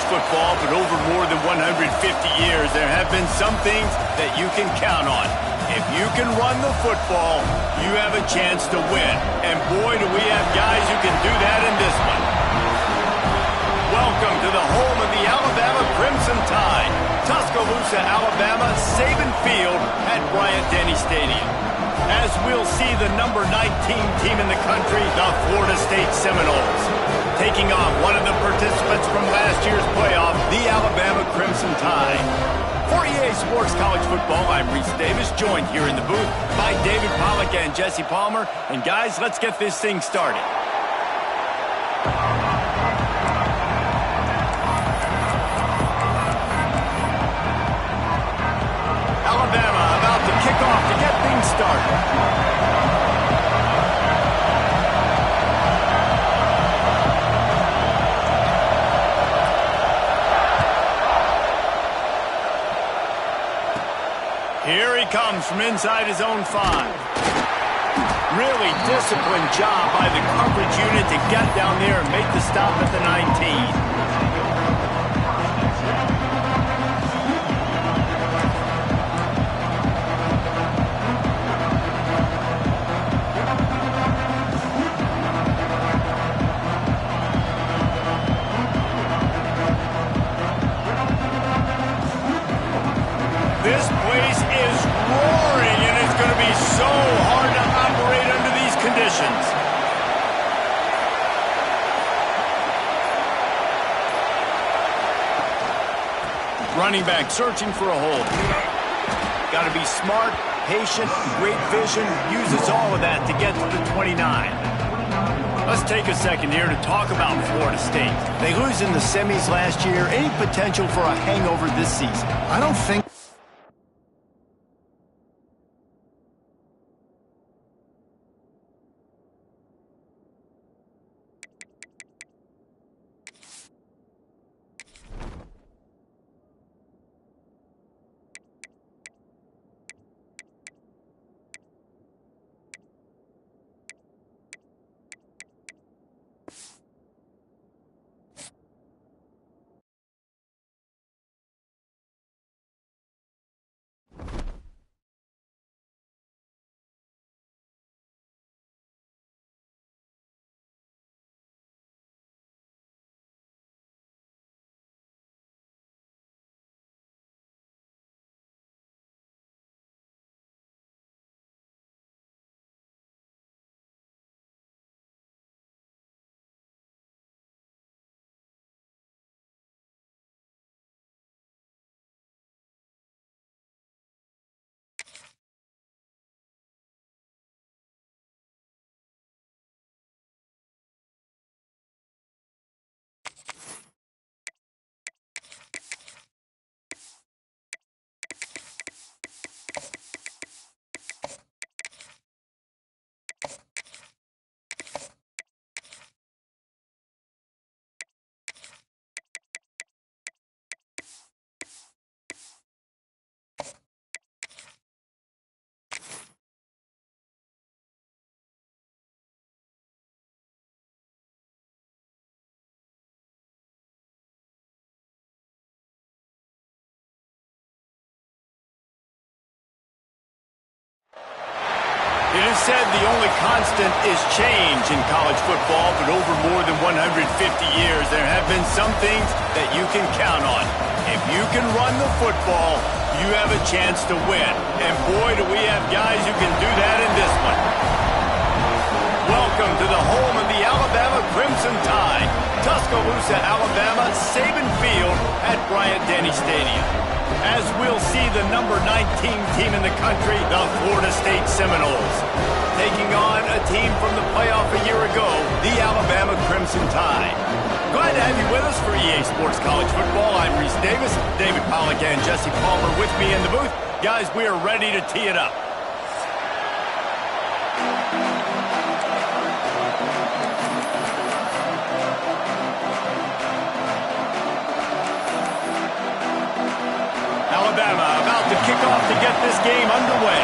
football, but over more than 150 years, there have been some things that you can count on. If you can run the football, you have a chance to win. And boy, do we have guys who can do that in this one. Welcome to the home of the Alabama Crimson Tide. Tuscaloosa, Alabama, Saban Field at Bryant-Denny Stadium. As we'll see the number 19 team in the country, the Florida State Seminoles, taking on one of the participants from last year's playoff, the Alabama Crimson Tide. For EA Sports College Football, I'm Reese Davis, joined here in the booth by David Pollack and Jesse Palmer. And guys, let's get this thing started. Alabama about to kick off to get things started. Here he comes from inside his own 5. Really disciplined job by the coverage unit to get down there and make the stop at the 19. This place is roaring, and it's going to be so hard to operate under these conditions. Running back searching for a hole. Got to be smart, patient, great vision, uses all of that to get to the 29. Let's take a second here to talk about Florida State. They lose in the semis last year. Any potential for a hangover this season? I don't think... It is said the only constant is change in college football, but over more than 150 years, there have been some things that you can count on. If you can run the football, you have a chance to win. And boy, do we have guys who can do that in this one. Welcome to the home of the Alabama Crimson Tide. Tuscaloosa, Alabama, Saban Field at Bryant-Denny Stadium. As we'll see the number 19 team in the country, the Florida State Seminoles, taking on a team from the playoff a year ago, the Alabama Crimson Tide. Glad to have you with us for EA Sports College Football. I'm Reese Davis, David Pollack and Jesse Palmer with me in the booth. Guys, we are ready to tee it up. Alabama about to kick off to get this game underway.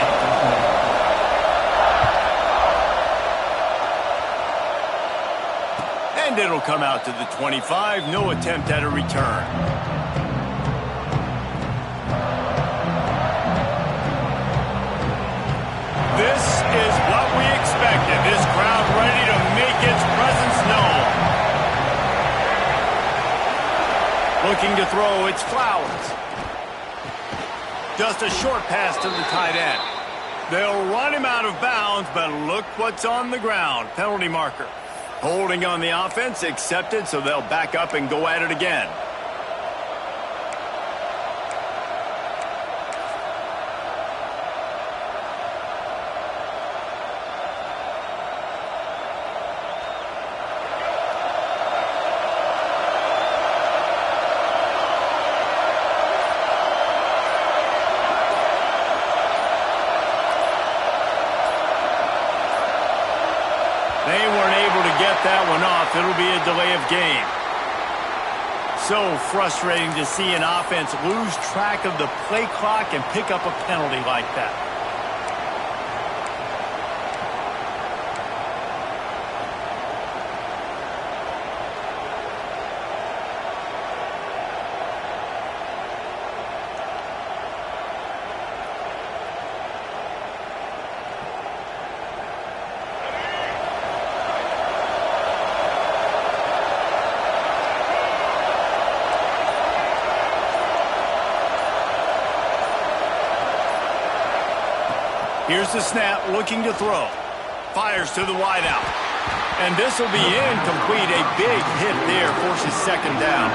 And it'll come out to the 25. No attempt at a return. This is what we expected. This crowd ready to make its presence known. Looking to throw, it's Flowers. Just a short pass to the tight end. They'll run him out of bounds, but look what's on the ground. Penalty marker. Holding on the offense, accepted, so they'll back up and go at it again. They weren't able to get that one off. It'll be a delay of game. So frustrating to see an offense lose track of the play clock and pick up a penalty like that. Here's the snap, looking to throw. Fires to the wideout. And this will be incomplete. A big hit there forces second down.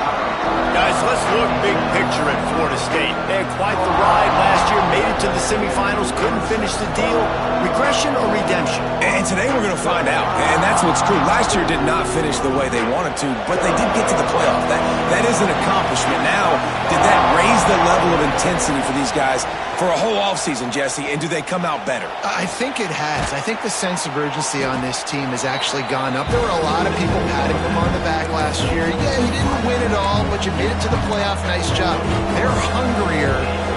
Guys, let's look big picture at Florida State. They had quite the ride last year, made it to the semifinals, couldn't finish the deal. Regression or redemption? And today we're going to find out. And that's what's cool. Last year did not finish the way they wanted to, but they did get to the playoff. That is an accomplishment. Now, did that raise the level of intensity for these guys for a whole offseason, Jesse? And do they come out better? I think it has. I think the sense of urgency on this team has actually gone up. There were a lot of people patting them on the back last year. Yeah, you didn't win it all, but you made it to the playoff. Nice job. They're hungrier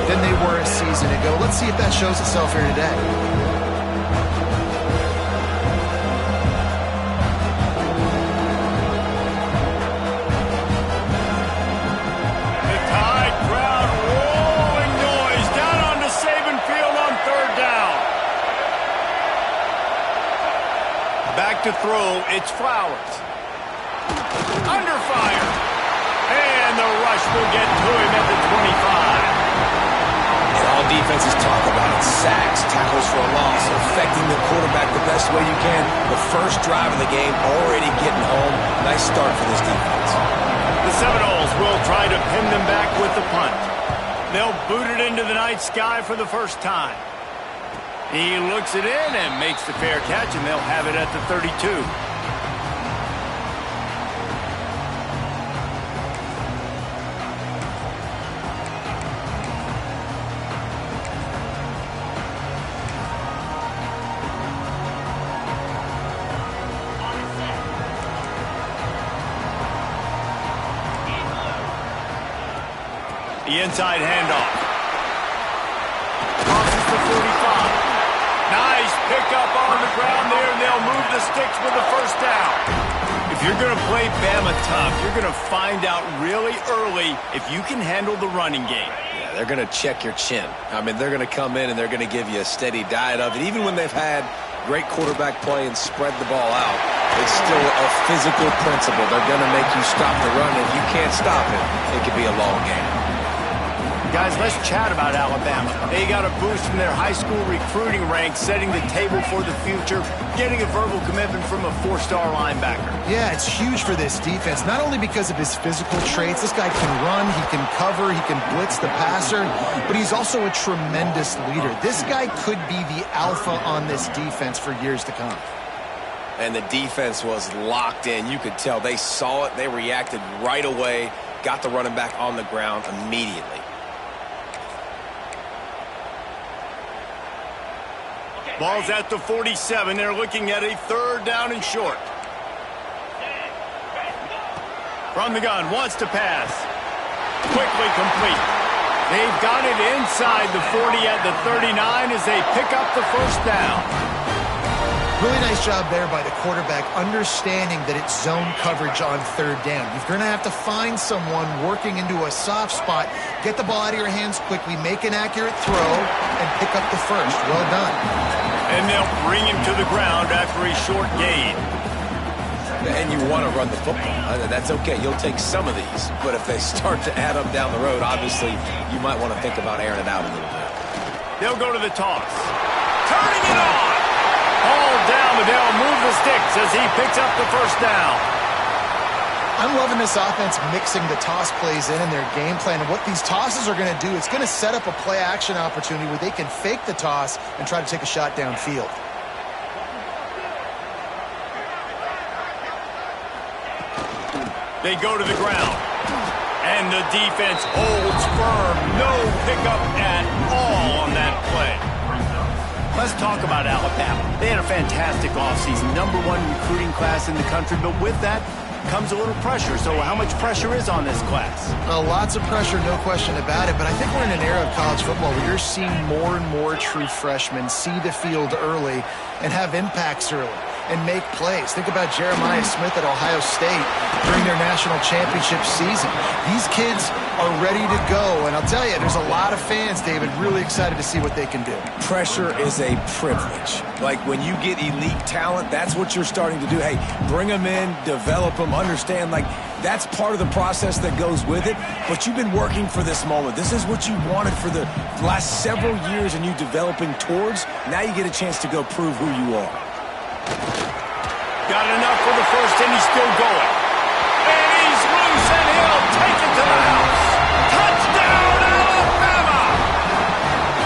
than they were a season ago. Let's see if that shows itself here today. The Tide crowd rolling noise down onto Saban Field on third down. Back to throw, it's Flowers. Under fire. And the rush will get to him at the 25. And all defenses talk about it. Sacks, tackles for a loss, affecting the quarterback the best way you can. The first drive of the game already getting home. Nice start for this defense. The Seminoles will try to pin them back with the punt. They'll boot it into the night sky for the first time. He looks it in and makes the fair catch, and they'll have it at the 32. The inside handoff. Crosses the 45. Nice pickup on the ground there, and they'll move the sticks with the first down. If you're going to play Bama tough, you're going to find out really early if you can handle the running game. Yeah, they're going to check your chin. I mean, they're going to come in and they're going to give you a steady diet of it. Even when they've had great quarterback play and spread the ball out, it's still a physical principle. They're going to make you stop the run. If you can't stop it, it could be a long game. Guys, let's chat about Alabama. They got a boost from their high school recruiting ranks, setting the table for the future, getting a verbal commitment from a four-star linebacker. Yeah, it's huge for this defense, not only because of his physical traits. This guy can run, he can cover, he can blitz the passer, but he's also a tremendous leader. This guy could be the alpha on this defense for years to come. And the defense was locked in. You could tell they saw it. They reacted right away, got the running back on the ground immediately. Ball's at the 47. They're looking at a third down and short. From the gun, wants to pass. Quickly complete. They've got it inside the 40 at the 39 as they pick up the first down. Really nice job there by the quarterback, understanding that it's zone coverage on third down. You're going to have to find someone working into a soft spot, get the ball out of your hands quickly, make an accurate throw, and pick up the first. Well done. And they'll bring him to the ground after a short gain. And you want to run the football. That's okay. You'll take some of these. But if they start to add up down the road, obviously, you might want to think about airing it out a little bit. They'll go to the toss. Turning it on. Ball down, but they'll move the sticks as he picks up the first down. I'm loving this offense mixing the toss plays in their game plan. And what these tosses are going to do, it's going to set up a play-action opportunity where they can fake the toss and try to take a shot downfield. They go to the ground. And the defense holds firm. No pickup at all on that play. Let's talk about Alabama. They had a fantastic offseason, #1 recruiting class in the country, but with that comes a little pressure. So how much pressure is on this class? Lots of pressure, no question about it, but I think we're in an era of college football where you're seeing more and more true freshmen see the field early and have impacts early and make plays. Think about Jeremiah Smith at Ohio State during their national championship season. These kids are ready to go, and I'll tell you, there's a lot of fans, David, really excited to see what they can do. Pressure is a privilege. Like when you get elite talent, that's what you're starting to do. Hey, bring them in, develop them, understand, like that's part of the process that goes with it, but you've been working for this moment. This is what you wanted for the last several years and you developing towards. Now you get a chance to go prove who you are. Got enough for the first, and he's still going. And he's loose, and he'll take it to the house. Touchdown, Alabama!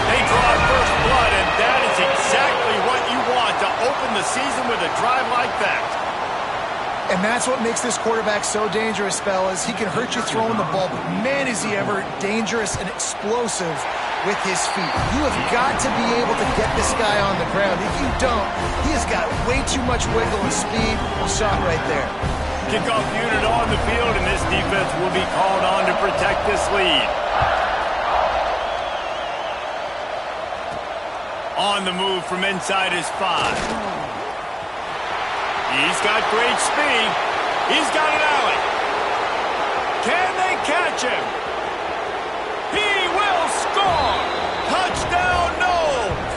They draw first blood, and that is exactly what you want to open the season with a drive like that. And that's what makes this quarterback so dangerous, fellas. He can hurt you throwing the ball, but man, is he ever dangerous and explosive with his feet. You have got to be able to get this guy on the ground. If you don't, he has got way too much wiggle and speed. You saw it right there. Kickoff unit on the field, and this defense will be called on to protect this lead. On the move from inside his 5. He's got great speed. He's got an alley. Can they catch him? He will score! Touchdown, Knowles!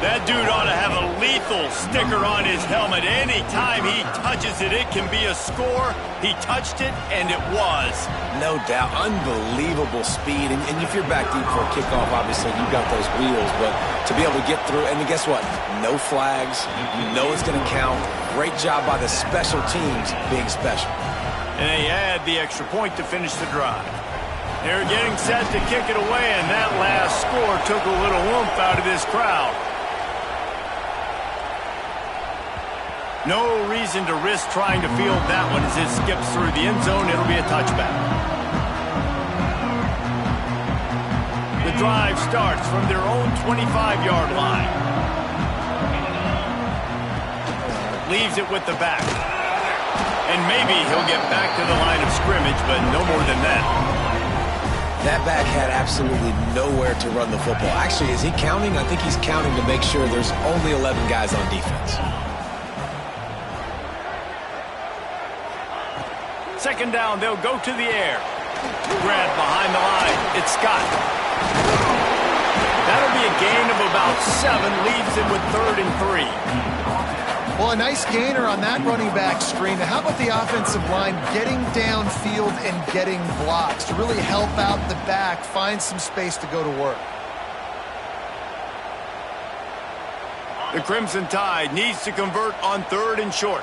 That dude ought to have a lethal sticker on his helmet. Anytime he touches it, it can be a score. He touched it, and it was. No doubt. Unbelievable speed. And if you're back deep for a kickoff, obviously you got those wheels. But to be able to get through, and guess what? No flags. You know it's going to count. Great job by the special teams being special. And they add the extra point to finish the drive. They're getting set to kick it away, and that last score took a little oomph out of this crowd. No reason to risk trying to field that one as it skips through the end zone. It'll be a touchback. The drive starts from their own 25-yard line. Leaves it with the back. And maybe he'll get back to the line of scrimmage, but no more than that. That back had absolutely nowhere to run the football. Actually, is he counting? I think he's counting to make sure there's only 11 guys on defense. Second down, they'll go to the air. Grab behind the line. It's Scott. That'll be a gain of about 7. Leaves it with 3rd and 3. Well, a nice gainer on that running back screen. How about the offensive line getting downfield and getting blocks to really help out the back, find some space to go to work? The Crimson Tide needs to convert on 3rd and short.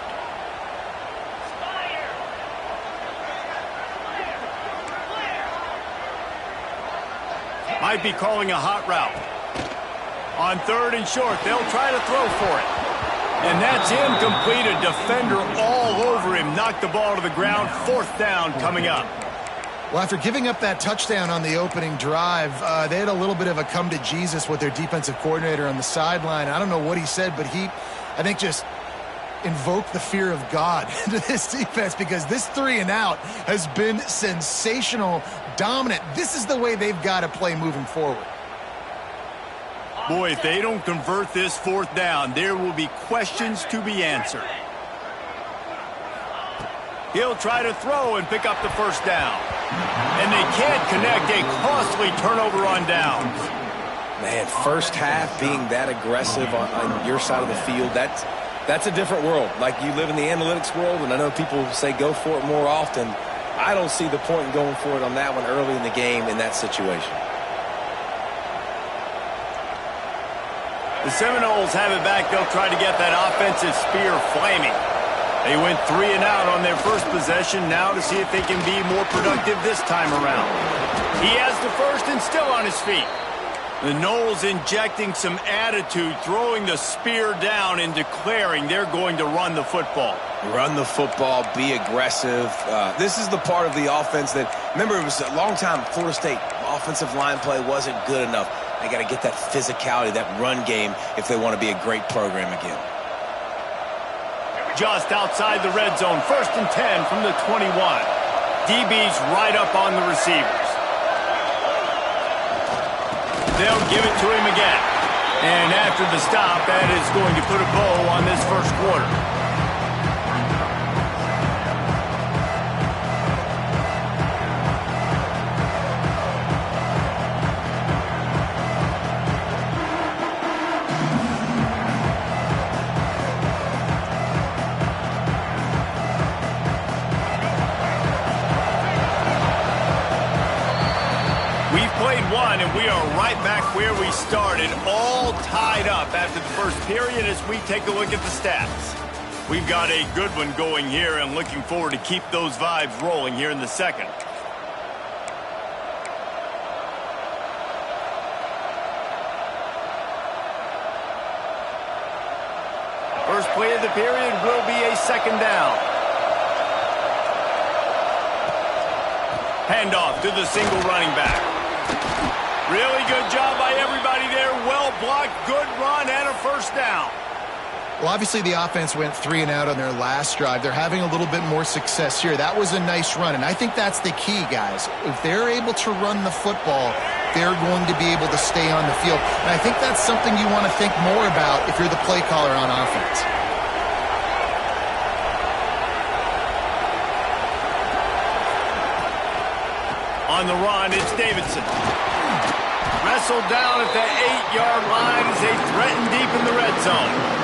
Might be calling a hot route. On 3rd and short, they'll try to throw for it. And that's incomplete. A defender all over him. Knocked the ball to the ground. 4th down coming up. Well, after giving up that touchdown on the opening drive, they had a little bit of a come to Jesus with their defensive coordinator on the sideline. I don't know what he said, but he, I think, just invoked the fear of God into this defense, because this 3 and out has been sensational, dominant. This is the way they've got to play moving forward. Boy, if they don't convert this fourth down, there will be questions to be answered. He'll try to throw and pick up the first down. And they can't connect, a costly turnover on downs. Man, first half being that aggressive on your side of the field, that's a different world. Like, you live in the analytics world, and I know people say go for it more often. I don't see the point in going for it on that one early in the game in that situation. The Seminoles have it back. They'll try to get that offensive spear flaming. They went 3 and out on their first possession, now to see if they can be more productive this time around. He has the first and still on his feet. The Noles injecting some attitude, throwing the spear down and declaring they're going to run the football. Run the football, be aggressive. This is the part of the offense that, remember, it was a long time Florida State offensive line play wasn't good enough. They got to get that physicality, that run game, if they want to be a great program again. Just outside the red zone, 1st and 10 from the 21. DB's right up on the receivers. They'll give it to him again. And after the stop, that is going to put a bow on this first quarter. And we are right back where we started, all tied up after the first period as we take a look at the stats. We've got a good one going here and looking forward to keep those vibes rolling here in the second. First play of the period will be a second down. Handoff to the single running back. Really good job by everybody there. Well blocked, good run, and a first down. Well, obviously the offense went 3 and out on their last drive. They're having a little bit more success here. That was a nice run, and I think that's the key, guys. If they're able to run the football, they're going to be able to stay on the field. And I think that's something you want to think more about if you're the play caller on offense. On the run, it's Davidson. Wrestled down at the 8-yard line as they threaten deep in the red zone.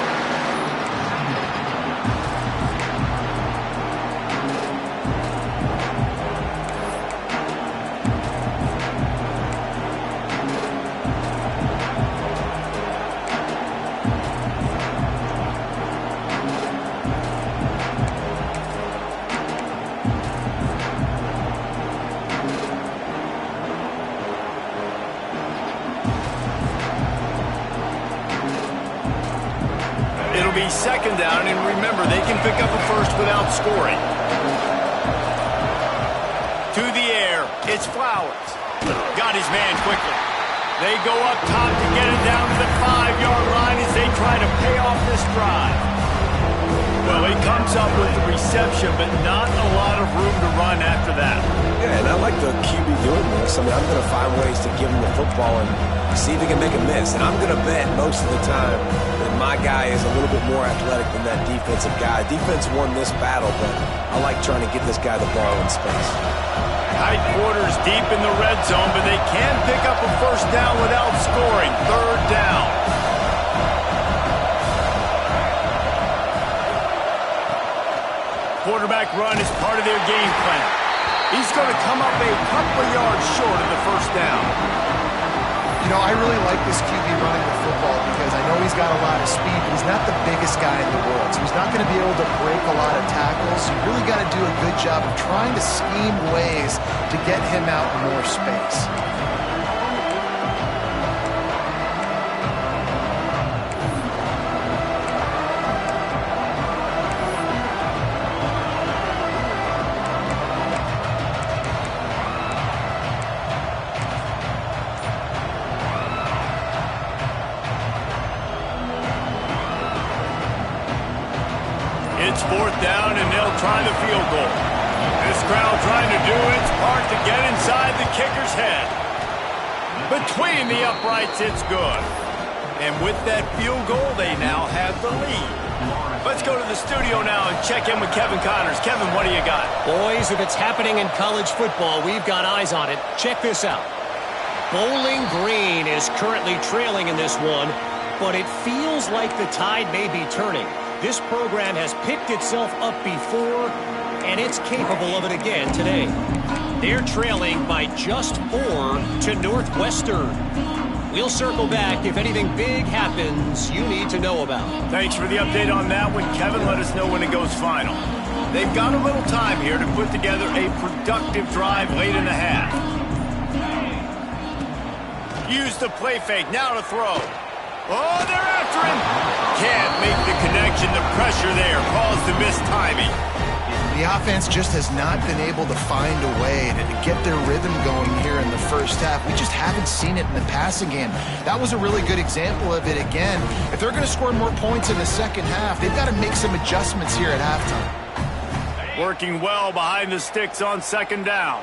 It'll be second down, and remember, they can pick up a first without scoring. To the air, it's Flowers. Got his man quickly. They go up top to get it down to the 5-yard line as they try to pay off this drive. Well, he comes up with the reception, but not a lot of room to run after that. Yeah, and I like the QB doing this. I mean, I'm going to find ways to give him the football and see if he can make a miss. And I'm going to bet most of the time that my guy is a little bit more athletic than that defensive guy. Defense won this battle, but I like trying to get this guy the ball in space. Tight quarters deep in the red zone, but they can pick up a first down without scoring. Third down. Quarterback run is part of their game plan. He's going to come up a couple of yards short of the first down. You know, I really like this QB running the football because I know he's got a lot of speed, but he's not the biggest guy in the world. So he's not going to be able to break a lot of tackles. So you really got to do a good job of trying to scheme ways to get him out in more space. It's fourth down, and they'll try the field goal. This crowd trying to do its part to get inside the kicker's head. Between the uprights, it's good. And with that field goal, they now have the lead. Let's go to the studio now and check in with Kevin Connors. Kevin, what do you got? Boys, if it's happening in college football, we've got eyes on it. Check this out. Bowling Green is currently trailing in this one, but it feels like the tide may be turning. This program has picked itself up before, and it's capable of it again today. They're trailing by just 4 to Northwestern. We'll circle back if anything big happens you need to know about. Thanks for the update on that one, Kevin. Let us know when it goes final. They've got a little time here to put together a productive drive late in the half. Use the play fake, now to throw. Oh, they're after him. Can't make the connection. The pressure there caused the missed timing. The offense just has not been able to find a way to get their rhythm going here in the first half. We just haven't seen it in the passing game. That was a really good example of it again. If they're going to score more points in the second half, they've got to make some adjustments here at halftime. Working well behind the sticks on second down.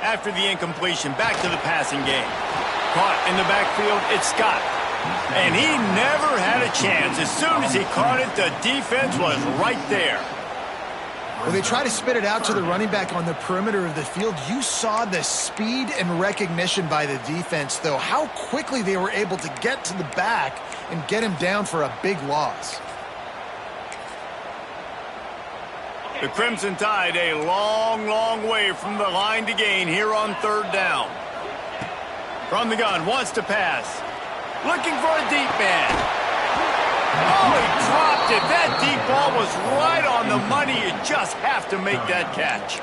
After the incompletion, back to the passing game. Caught in the backfield, it's Scott. And he never had a chance. As soon as he caught it, the defense was right there. When they try to spit it out to the running back on the perimeter of the field, you saw the speed and recognition by the defense, though, how quickly they were able to get to the back and get him down for a big loss. The Crimson Tide a long, long way from the line to gain here on third down. From the gun, wants to pass. Looking for a deep man. Oh, he dropped it. That deep ball was right on the money. You just have to make that catch.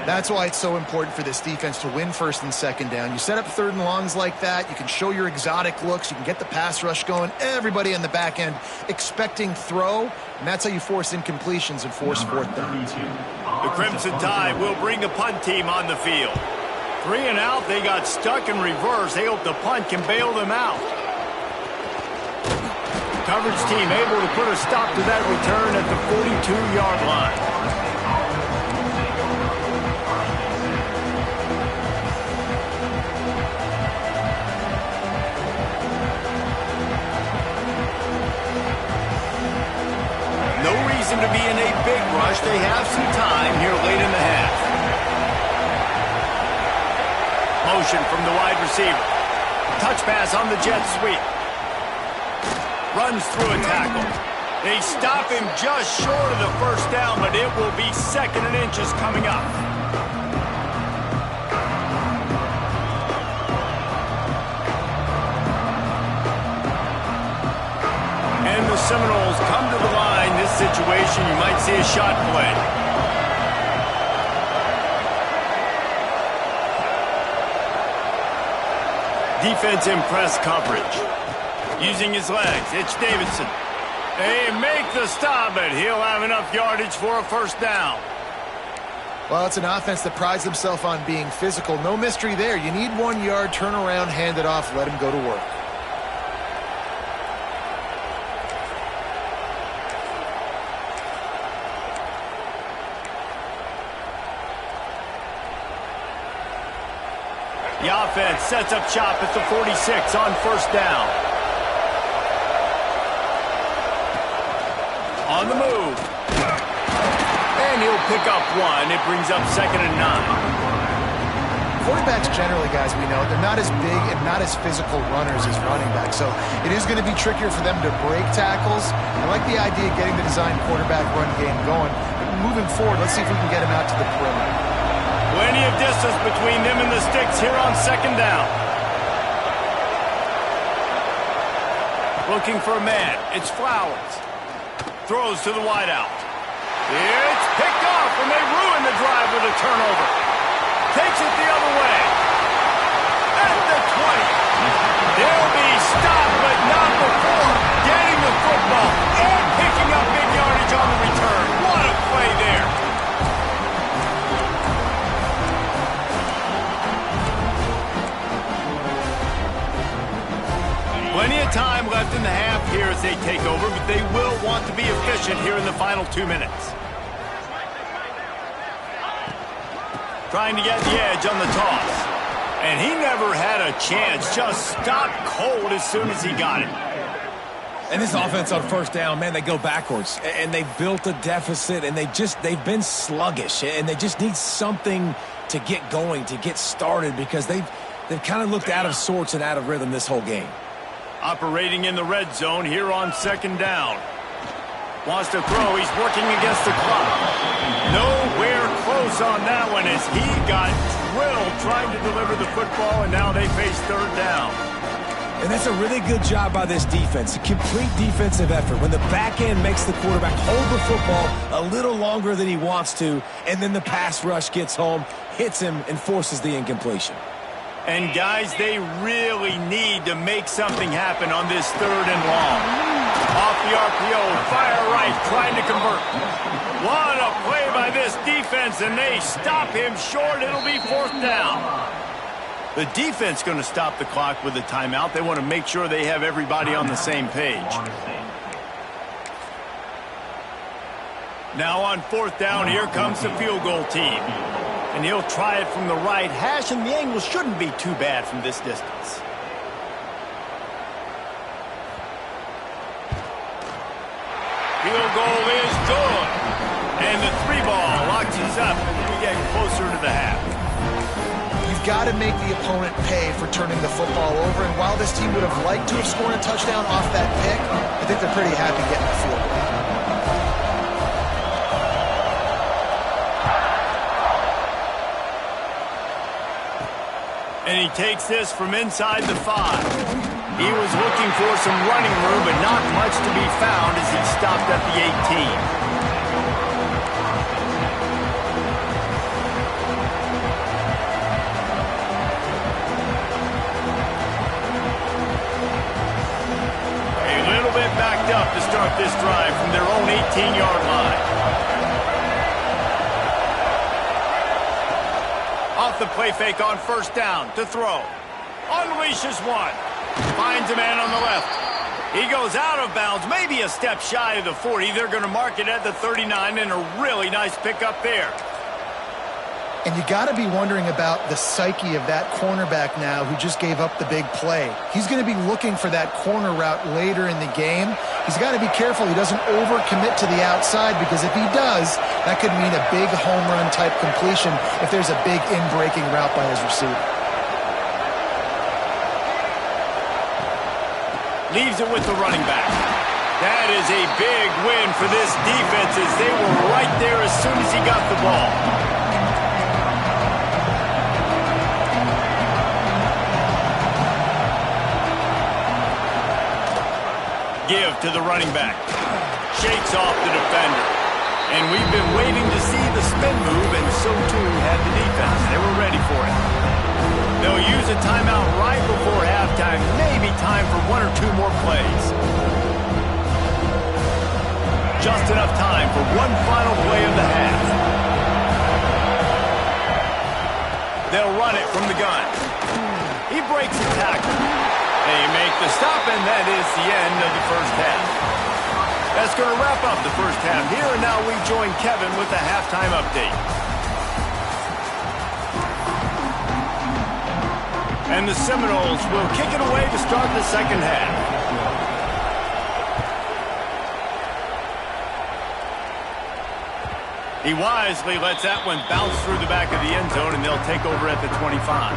That's why it's so important for this defense to win first and second down. You set up third and longs like that. You can show your exotic looks. You can get the pass rush going. Everybody on the back end expecting throw. And that's how you force incompletions and force fourth down. The Crimson Tide will bring the punt team on the field. 3 and out. They got stuck in reverse. They hope the punt can bail them out. Coverage team able to put a stop to that return at the 42-yard line. No reason to be in a big rush. They have some time here late in the half. Motion from the wide receiver. Touch pass on the jet sweep. Runs through a tackle. They stop him just short of the first down, but it will be 2nd and inches coming up. And the Seminoles come to the line. This situation, you might see a shot play. Defense in press coverage. Using his legs, it's Davidson. They make the stop, but he'll have enough yardage for a first down. Well, it's an offense that prides themselves on being physical. No mystery there. You need 1 yard, turn around, hand it off, let him go to work. The offense sets up shop at the 46 on first down. On the move. And he'll pick up 1. It brings up 2nd and 9. Quarterbacks generally, guys, we know, they're not as big and not as physical runners as running backs. So it is going to be trickier for them to break tackles. I like the idea of getting the design quarterback run game going. But moving forward, let's see if we can get him out to the perimeter. Plenty of distance between them and the sticks here on 2nd down. Looking for a man. It's Flowers. Throws to the wideout. It's picked off, and they ruin the drive with a turnover. Takes it the other way. At the 20. They'll be stopped, but not before getting the football and picking up big yardage on the return. What a play there. Plenty of time left in the half here as they take over, but they will want to be efficient here in the final 2 minutes. Trying to get the edge on the toss. And he never had a chance. Just stopped cold as soon as he got it. And this offense on first down, man, they go backwards. And they built a deficit, and they've been sluggish. And they just need something to get going, to get started, because they've kind of looked out of sorts and out of rhythm this whole game. Operating in the red zone here on second down. Wants to throw. He's working against the clock. Nowhere close on that one as he got drilled trying to deliver the football, and now they face third down. And that's a really good job by this defense, a complete defensive effort. When the back end makes the quarterback hold the football a little longer than he wants to, and then the pass rush gets home, hits him, and forces the incompletion. And guys, they really need to make something happen on this third and long. Off the RPO, fire right, trying to convert. What a play by this defense, and they stop him short. It'll be fourth down. The defense going to stop the clock with a timeout. They want to make sure they have everybody on the same page. Now on fourth down, here comes the field goal team. And he'll try it from the right hash, and the angle shouldn't be too bad from this distance. Field goal is good. And the 3-ball locks us up as we get closer to the half. You've got to make the opponent pay for turning the football over, and while this team would have liked to have scored a touchdown off that pick, I think they're pretty happy getting the field goal. And he takes this from inside the 5. He was looking for some running room, but not much to be found as he stopped at the 18. Backed up to start this drive from their own 18-yard line. Off the play fake on first down to throw. Unleashes one. Finds a man on the left. He goes out of bounds, maybe a step shy of the 40. They're going to mark it at the 39, and a really nice pickup there. And you got to be wondering about the psyche of that cornerback now who just gave up the big play. He's going to be looking for that corner route later in the game. He's got to be careful he doesn't overcommit to the outside, because if he does, that could mean a big home run type completion if there's a big in-breaking route by his receiver. Leaves it with the running back. That is a big win for this defense as they were right there as soon as he got the ball. Give to the running back. Shakes off the defender. And we've been waiting to see the spin move, and so too had the defense. They were ready for it. They'll use a timeout right before halftime. Maybe time for one or two more plays. Just enough time for one final play of the half. They'll run it from the gun. He breaks the tackle. They make the stop, and that is the end of the first half. That's going to wrap up the first half here, and now we join Kevin with the halftime update. And the Seminoles will kick it away to start the second half. He wisely lets that one bounce through the back of the end zone, and they'll take over at the 25.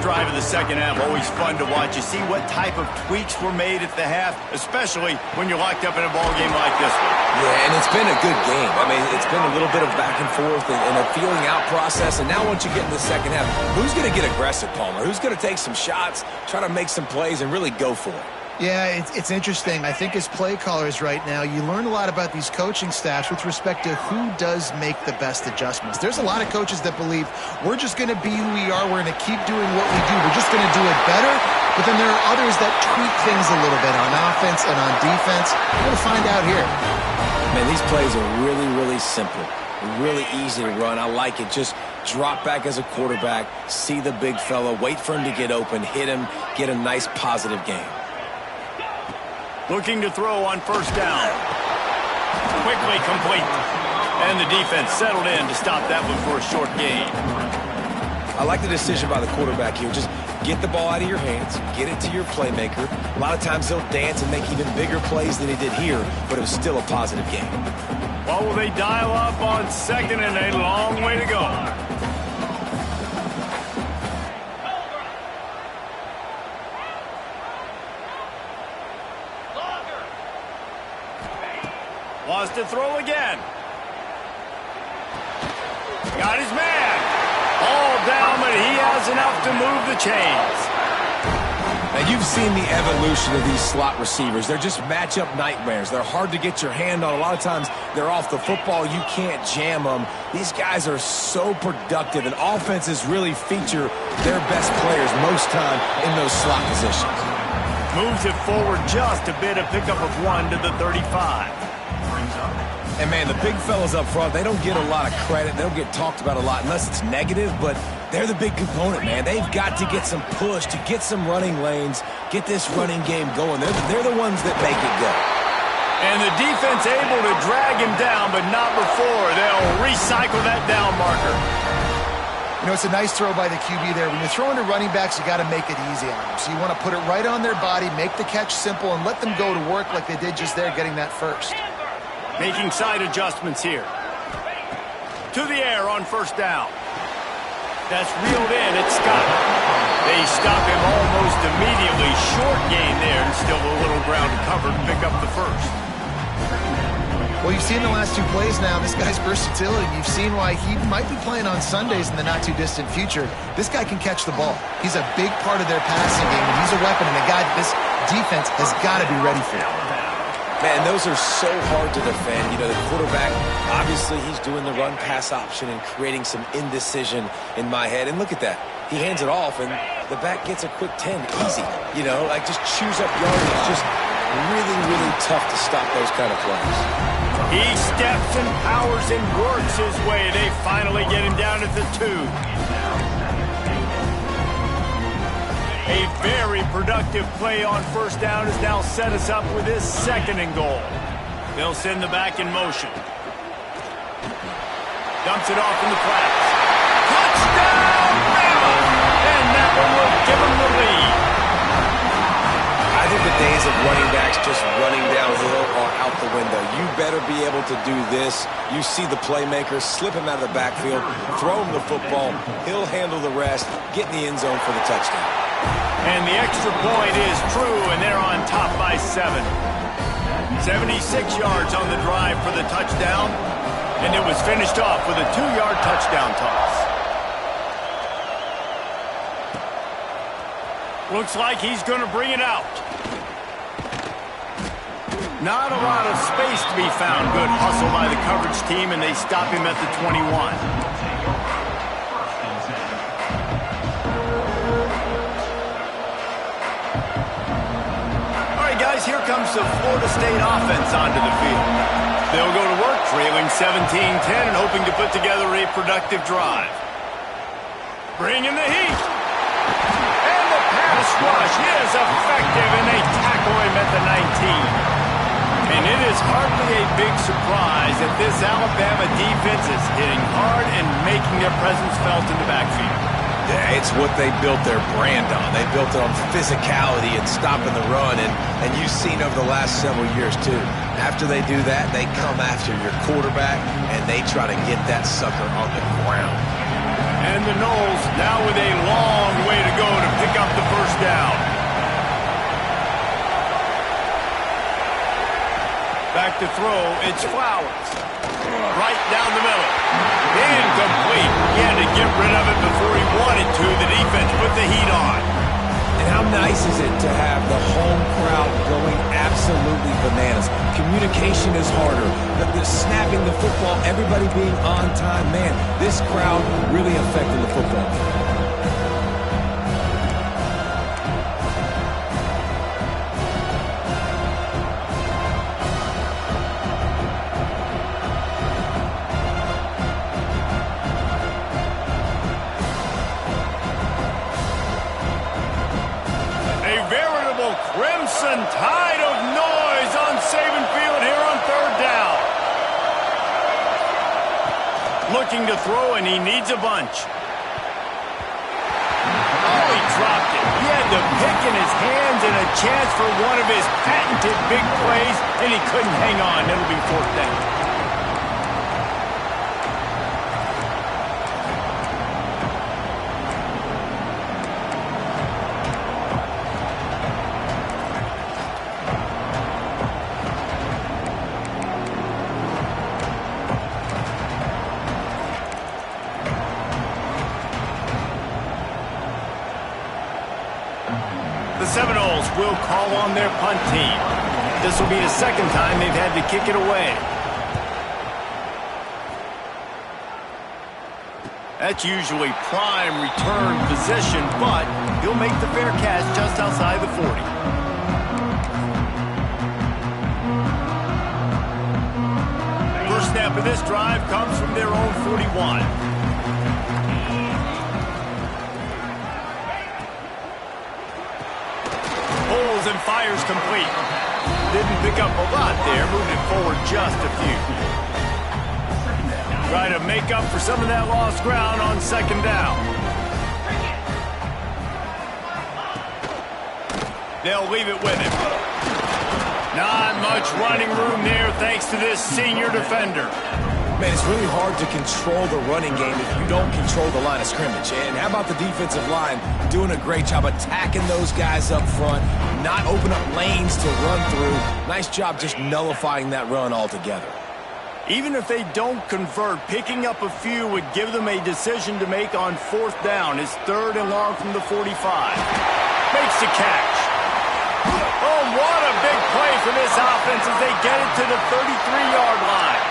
Drive of the second half, always fun to watch. You see what type of tweaks were made at the half, especially when you're locked up in a ball game like this one. Yeah, and it's been a good game. I mean, it's been a little bit of back and forth and a feeling out process. And now once you get in the second half, who's going to get aggressive, Palmer? Who's going to take some shots, try to make some plays, and really go for it? Yeah, it's interesting. I think as play callers right now, you learn a lot about these coaching staffs with respect to who does make the best adjustments. There's a lot of coaches that believe we're just going to be who we are. We're going to keep doing what we do. We're just going to do it better. But then there are others that tweak things a little bit on offense and on defense. We're going to find out here. Man, these plays are really, really simple. Really easy to run. I like it. Just drop back as a quarterback, see the big fella, wait for him to get open, hit him, get a nice positive game. Looking to throw on first down. Quickly complete. And the defense settled in to stop that one for a short gain. I like the decision by the quarterback here. Just get the ball out of your hands, get it to your playmaker. A lot of times he'll dance and make even bigger plays than he did here, but it was still a positive game. Well, will they dial up on second and a long way to go? Wants to throw again. Got his man. All down, but he has enough to move the chains. Now, you've seen the evolution of these slot receivers. They're just matchup nightmares. They're hard to get your hand on. A lot of times, they're off the football. You can't jam them. These guys are so productive, and offenses really feature their best players most time in those slot positions. Moves it forward just a bit, a pickup of 1 to the 35. And, man, the big fellas up front, they don't get a lot of credit. They don't get talked about a lot unless it's negative, but they're the big component, man. They've got to get some push, to get some running lanes, get this running game going. They're the ones that make it go. And the defense able to drag him down, but not before. They'll recycle that down marker. You know, it's a nice throw by the QB there. When you're throwing to running backs, you got to make it easy on them. So you want to put it right on their body, make the catch simple, and let them go to work like they did just there, getting that first. Making side adjustments here. To the air on first down. That's reeled in. It's Scott. They stop him almost immediately. Short gain there, and still a little ground covered to pick up the first. Well, you've seen the last 2 plays now. This guy's versatility. You've seen why he might be playing on Sundays in the not-too-distant future. This guy can catch the ball. He's a big part of their passing game, and he's a weapon, and a guy this defense has got to be ready for. Man, those are so hard to defend. You know, the quarterback, obviously he's doing the run-pass option and creating some indecision in my head. And look at that. He hands it off, and the back gets a quick 10. Easy. You know, like just chews up yardage. Just really, really tough to stop those kind of plays. He steps and powers and works his way. They finally get him down at the 2. A very productive play on first down has now set us up with his 2nd and goal. They'll send the back in motion. Dumps it off in the flats. Touchdown, Bama! And that one will give him the lead. I think the days of running backs just running downhill are out the window. You better be able to do this. You see the playmaker, slip him out of the backfield, throw him the football. He'll handle the rest, get in the end zone for the touchdown. And the extra point is true, and they're on top by 7. 76 yards on the drive for the touchdown, and it was finished off with a 2-yard touchdown toss. Looks like he's going to bring it out. Not a lot of space to be found. Good hustle by the coverage team, and they stop him at the 21. Guys, here comes the Florida State offense onto the field. They'll go to work, trailing 17-10 and hoping to put together a productive drive. Bring in the heat. And the pass rush is effective, and they tackle him at the 19. And it is hardly a big surprise that this Alabama defense is hitting hard and making their presence felt in the backfield. Yeah, it's what they built their brand on. They built it on physicality and stopping the run, and you've seen over the last several years, too. After they do that, they come after your quarterback, and they try to get that sucker on the ground. And the Noles now with a long way to go to pick up the first down. Back to throw, it's Flowers. Right down the middle. Incomplete. He had to get rid of it before he wanted to. The defense put the heat on. And how nice is it to have the home crowd going absolutely bananas? Communication is harder. The snapping the football, everybody being on time. Man, this crowd really affected the football. Looking to throw, and he needs a bunch. Oh, he dropped it. He had the pick in his hands and a chance for one of his patented big plays, and he couldn't hang on. It'll be fourth down. The Seminoles will call on their punt team. This will be the second time they've had to kick it away. That's usually prime return position, but he'll make the fair catch just outside the 40. First snap of this drive comes from their own 41. And fires complete. Didn't pick up a lot there, moving it forward just a few. Try to make up for some of that lost ground on second down. They'll leave it with him. Not much running room there thanks to this senior defender. Man, it's really hard to control the running game if you don't control the line of scrimmage. And how about the defensive line doing a great job attacking those guys up front, not open up lanes to run through. Nice job just nullifying that run altogether. Even if they don't convert, picking up a few would give them a decision to make on fourth down. It's third and long from the 45. Makes the catch. Oh, what a big play for this offense as they get it to the 33-yard line.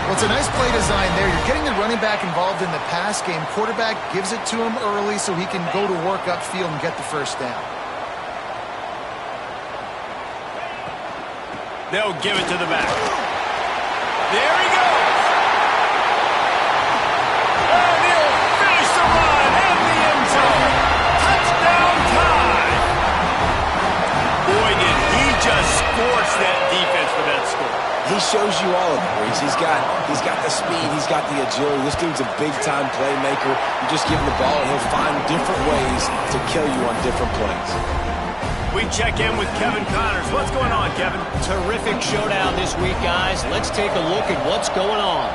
Well, it's a nice play design there. You're getting the running back involved in the pass game. Quarterback gives it to him early so he can go to work upfield and get the first down. They'll give it to the back. There he goes. And he'll finish the run in the end zone. Touchdown time. Boy, did he just scorch that defense for that score. He shows you all of it, Reese. He's got the speed, he's got the agility. This dude's a big-time playmaker. You just give him the ball, and he'll find different ways to kill you on different plays. We check in with Kevin Connors. What's going on, Kevin? Terrific showdown this week, guys. Let's take a look at what's going on.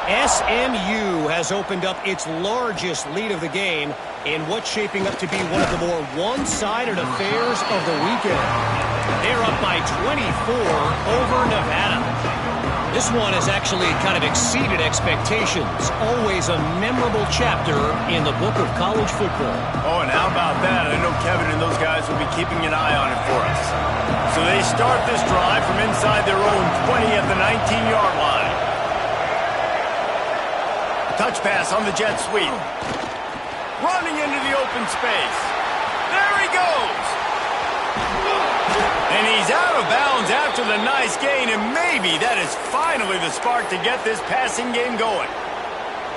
SMU has opened up its largest lead of the game in what's shaping up to be one of the more one-sided affairs of the weekend. They're up by 24 over Nevada. This one has actually kind of exceeded expectations. Always a memorable chapter in the book of college football. Oh, and how about that? I know Kevin and those guys will be keeping an eye on it for us. So they start this drive from inside their own 20 at the 19-yard line. Touch pass on the jet sweep. Running into the open space. There he goes. And he's out of bounds after the nice gain, and maybe that is finally the spark to get this passing game going.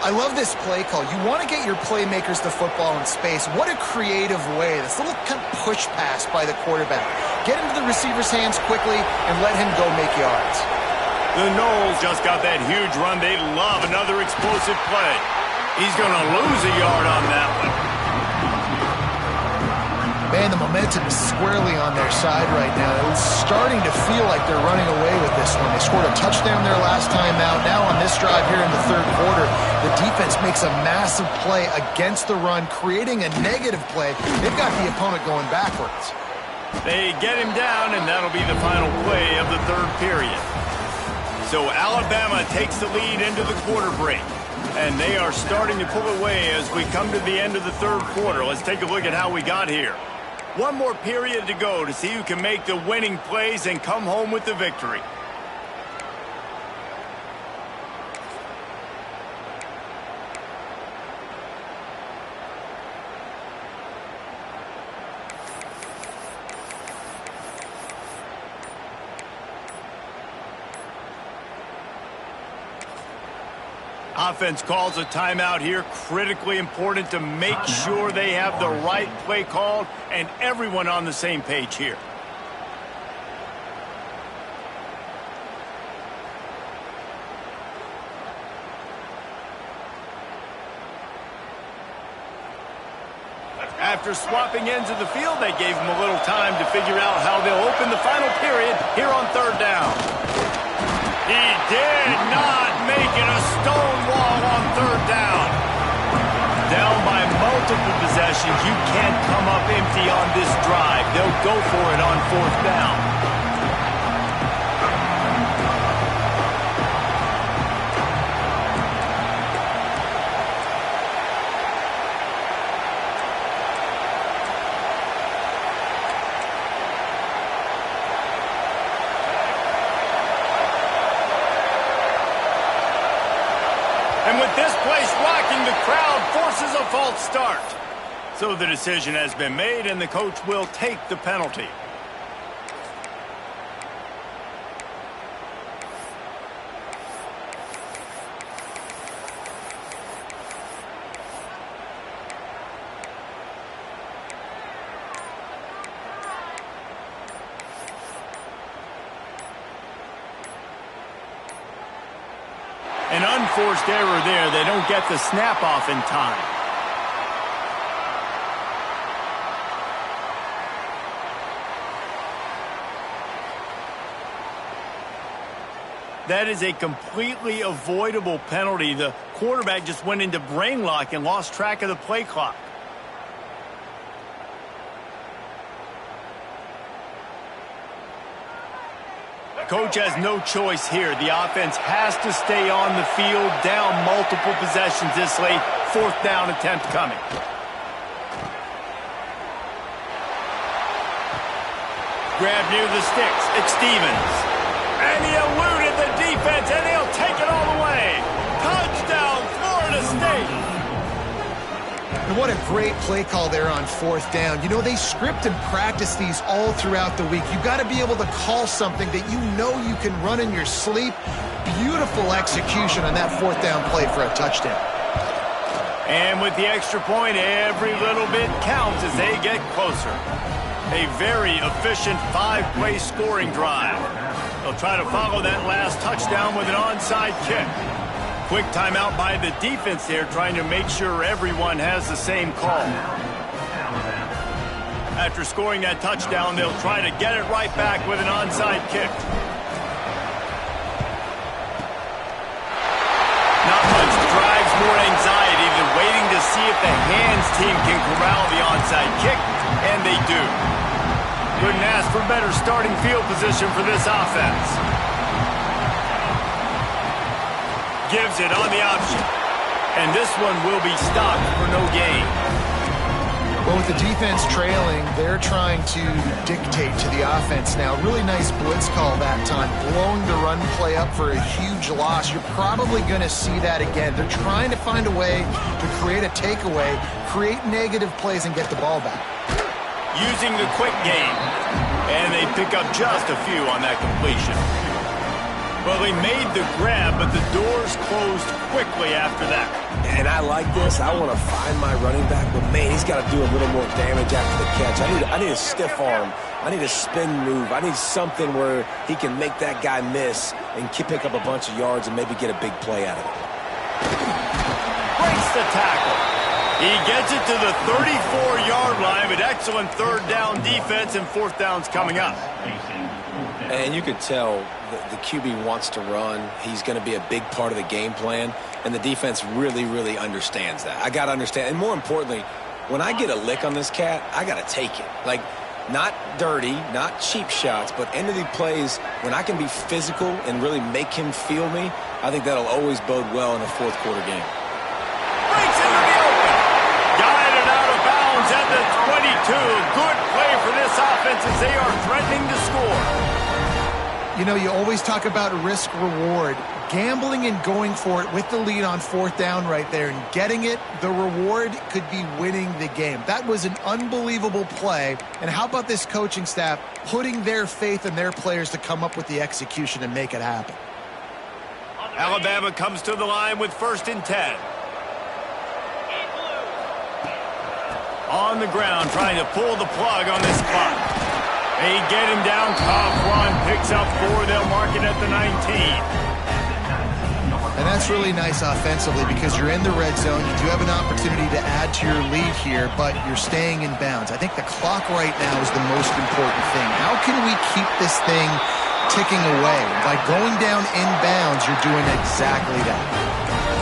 I love this play call. You want to get your playmakers the football in space. What a creative way. This little kind of push pass by the quarterback. Get into the receiver's hands quickly and let him go make yards. The Noles just got that huge run. They love another explosive play. He's going to lose a yard on that one. Man, the momentum is squarely on their side right now. It's starting to feel like they're running away with this one. They scored a touchdown their last time out. Now on this drive here in the third quarter, the defense makes a massive play against the run, creating a negative play. They've got the opponent going backwards. They get him down, and that'll be the final play of the third period. So Alabama takes the lead into the quarter break. And they are starting to pull away as we come to the end of the third quarter. Let's take a look at how we got here. One more period to go to see who can make the winning plays and come home with the victory. Offense calls a timeout here. Critically important to make sure they have the right play called and everyone on the same page here. After swapping ends of the field, they gave him a little time to figure out how they'll open the final period here on third down. He did not make it a stone wall on third down. Down by multiple possessions, you can't come up empty on this drive. They'll go for it on fourth down. And with this place rocking, the crowd forces a false start. So the decision has been made, and the coach will take the penalty. An unforced error there. They don't get the snap off in time. That is a completely avoidable penalty. The quarterback just went into brain lock and lost track of the play clock. Coach has no choice here. The offense has to stay on the field, down multiple possessions this late. Fourth down attempt coming. Grab near the sticks. It's Stevens. And he eluded the defense, and he'll take it all the way. Touchdown, Florida State. And what a great play call there on fourth down. You know, they script and practice these all throughout the week. You've got to be able to call something that you know you can run in your sleep. Beautiful execution on that fourth down play for a touchdown. And with the extra point, every little bit counts as they get closer. A very efficient five-play scoring drive. They'll try to follow that last touchdown with an onside kick. Quick timeout by the defense there, trying to make sure everyone has the same call. After scoring that touchdown, they'll try to get it right back with an onside kick. Not much drives more anxiety than waiting to see if the hands team can corral the onside kick, and they do. Couldn't ask for better starting field position for this offense. Gives it on the option. And this one will be stopped for no gain. Well, with the defense trailing, they're trying to dictate to the offense now. Really nice blitz call that time, blowing the run play up for a huge loss. You're probably going to see that again. They're trying to find a way to create a takeaway, create negative plays, and get the ball back. Using the quick game. And they pick up just a few on that completion. Well, they made the grab, but the doors closed quickly after that. And I like this. I want to find my running back, but man, he's got to do a little more damage after the catch. I need a stiff arm. I need a spin move. I need something where he can make that guy miss and pick up a bunch of yards and maybe get a big play out of it. Breaks the tackle. He gets it to the 34-yard line, but excellent third down defense, and fourth down's coming up. And you could tell the QB wants to run. He's going to be a big part of the game plan, and the defense really, really understands that. I got to understand, and more importantly, when I get a lick on this cat, I got to take it. Like, not dirty, not cheap shots, but end of the plays, when I can be physical and really make him feel me, I think that'll always bode well in a fourth quarter game. Breaks into the open. Guided out of bounds at the 22. Good play for this offense as they are threatening to score. You know, you always talk about risk-reward. Gambling and going for it with the lead on fourth down right there and getting it, the reward could be winning the game. That was an unbelievable play. And how about this coaching staff putting their faith in their players to come up with the execution and make it happen? Alabama comes to the line with 1st and 10. On the ground, trying to pull the plug on this clock. They get him down, tough run, picks up 4, they'll mark it at the 19. And that's really nice offensively because you're in the red zone. You do have an opportunity to add to your lead here, but you're staying in bounds. I think the clock right now is the most important thing. How can we keep this thing ticking away? By going down in bounds, you're doing exactly that.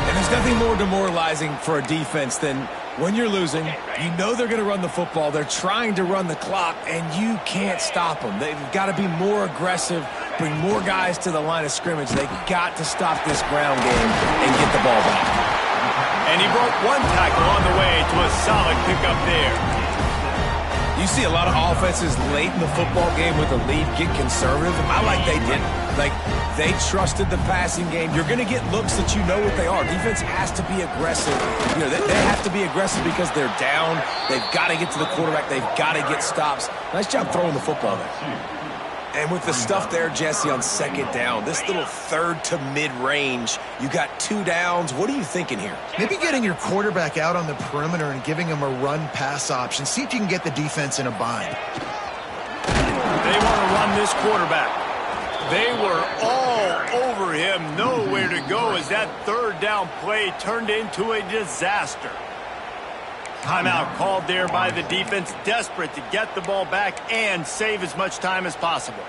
And there's nothing more demoralizing for a defense than when you're losing, you know they're going to run the football. They're trying to run the clock, and you can't stop them. They've got to be more aggressive, bring more guys to the line of scrimmage. They've got to stop this ground game and get the ball back. And he broke one tackle on the way to a solid pickup there. You see a lot of offenses late in the football game with a lead get conservative. I like they didn't. Like, they trusted the passing game. You're going to get looks that you know what they are. Defense has to be aggressive. You know, they have to be aggressive because they're down. They've got to get to the quarterback. They've got to get stops. Nice job throwing the football there. And with the stuff there, Jesse, on second down, this little third to mid-range, you got 2 downs. What are you thinking here? Maybe getting your quarterback out on the perimeter and giving him a run-pass option. See if you can get the defense in a bind. They want to run this quarterback. They were all over him, nowhere to go as that third down play turned into a disaster. Timeout called there by the defense, desperate to get the ball back and save as much time as possible.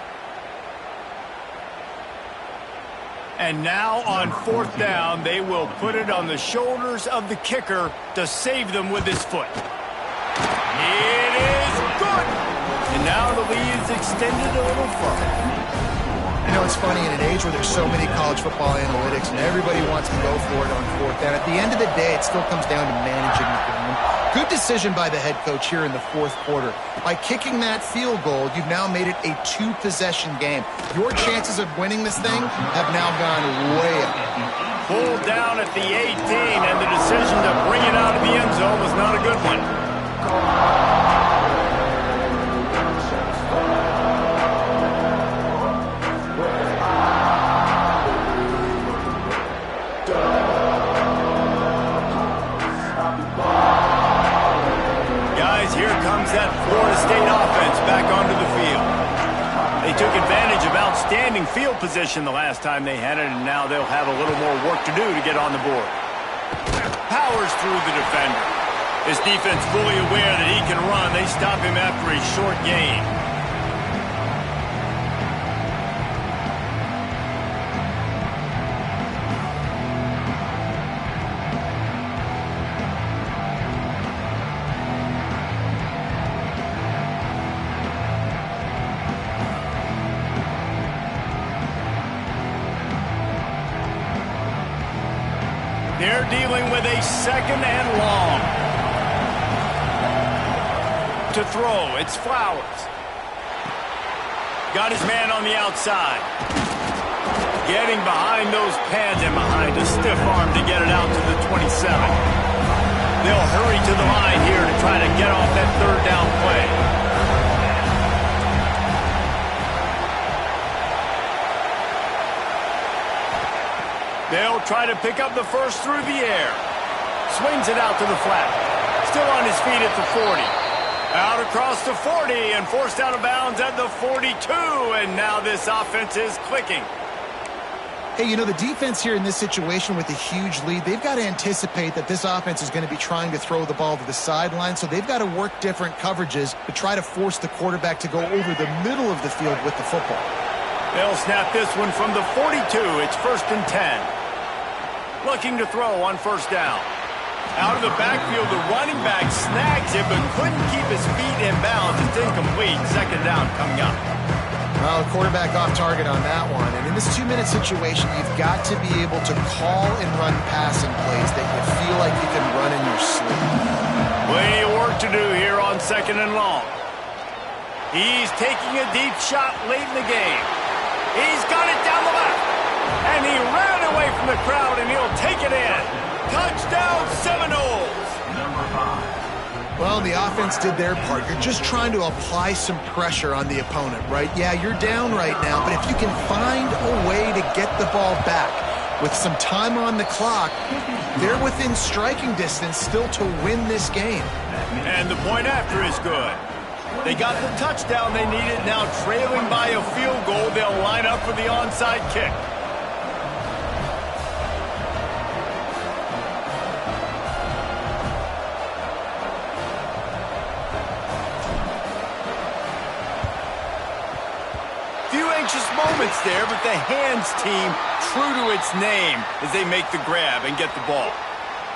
And now on fourth down, they will put it on the shoulders of the kicker to save them with his foot. It is good! And now the lead is extended a little further. You know, it's funny, in an age where there's so many college football analytics and everybody wants to go for it on fourth down, at the end of the day, it still comes down to managing the game. Good decision by the head coach here in the fourth quarter. By kicking that field goal, you've now made it a 2-possession game. Your chances of winning this thing have now gone way up. Pulled down at the 18, and the decision to bring it out of the end zone was not a good one. That Florida State offense back onto the field. They took advantage of outstanding field position the last time they had it, and now they'll have a little more work to do to get on the board. Powers through the defender. His defense fully aware that he can run. They stop him after a short gain. They're dealing with a second and long. To throw, it's Flowers. Got his man on the outside. Getting behind those pads and behind a stiff arm to get it out to the 27. They'll hurry to the line here to try to get off that third down play. They'll try to pick up the first through the air. Swings it out to the flat. Still on his feet at the 40. Out across the 40 and forced out of bounds at the 42. And now this offense is clicking. Hey, you know, the defense here in this situation with a huge lead, they've got to anticipate that this offense is going to be trying to throw the ball to the sideline, so they've got to work different coverages to try to force the quarterback to go over the middle of the field with the football. They'll snap this one from the 42. It's 1st and 10. Looking to throw on first down. Out of the backfield, the running back snags it, but couldn't keep his feet in bounds. It's incomplete. Second down coming up. Well, the quarterback off target on that one. And in this 2-minute situation, you've got to be able to call and run passing plays that you feel like you can run in your sleep. Plenty of work to do here on second and long. He's taking a deep shot late in the game. He's got it down the left. And he ran away from the crowd, and he'll take it in. Touchdown, Seminoles. Well, the offense did their part. You're just trying to apply some pressure on the opponent, right? Yeah, you're down right now, but if you can find a way to get the ball back with some time on the clock, they're within striking distance still to win this game. And the point after is good. They got the touchdown they needed. Now trailing by a field goal, they'll line up for the onside kick. movements there, but the hands team true to its name as they make the grab and get the ball.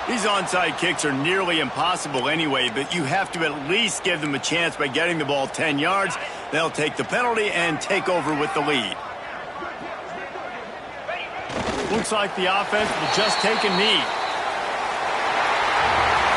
These onside kicks are nearly impossible anyway, but you have to at least give them a chance by getting the ball 10 yards. They'll take the penalty and take over with the lead. Looks like the offense will just take a knee.